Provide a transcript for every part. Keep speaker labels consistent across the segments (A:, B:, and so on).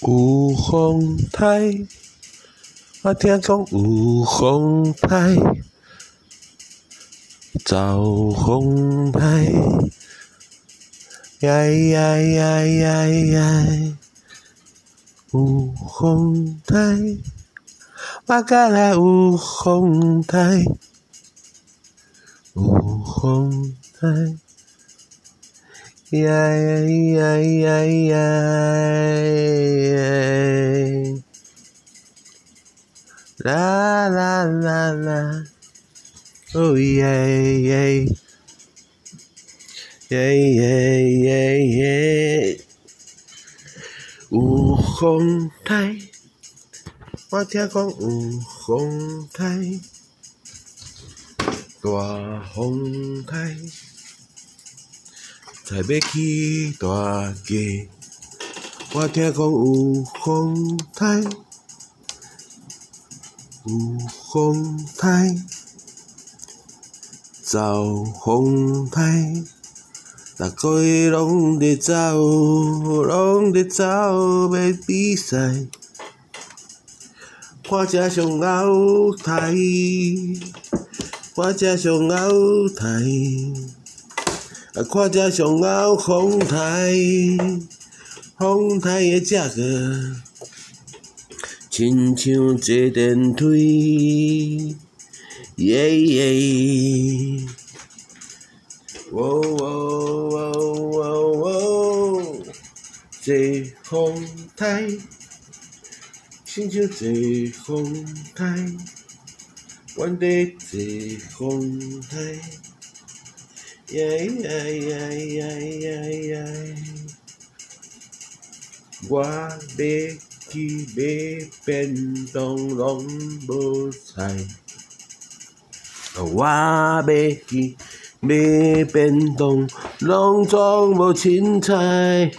A: 有风台，我听讲有风台，走风台，有风台，我敢若有风台，有风台。啦啦啦啦，哦耶耶，耶耶耶耶，有风台，我听讲有风台，大风台，才要去大家，我听讲有风台。有风台，走风台，逐个月拢在走，拢在走要比赛。看这上后台，看这上后台，看这上后风台，风台的这个。亲像坐电梯，耶耶，喔喔喔喔喔，坐风台，亲像坐风台，阮在坐风台，耶耶耶耶耶耶，我要。去买便当拢无菜，我要去买便当拢总无凊彩，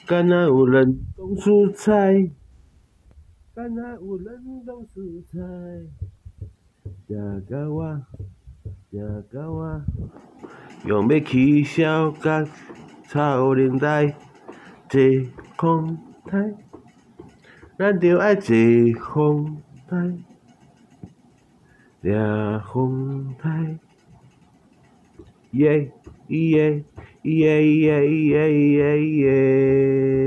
A: 敢若有冷冻蔬菜，敢若有冷冻蔬菜，食甲我，食甲我，用要去小甲草领带，坐空台，咱着爱坐风台，抓风台，耶耶耶耶耶耶耶。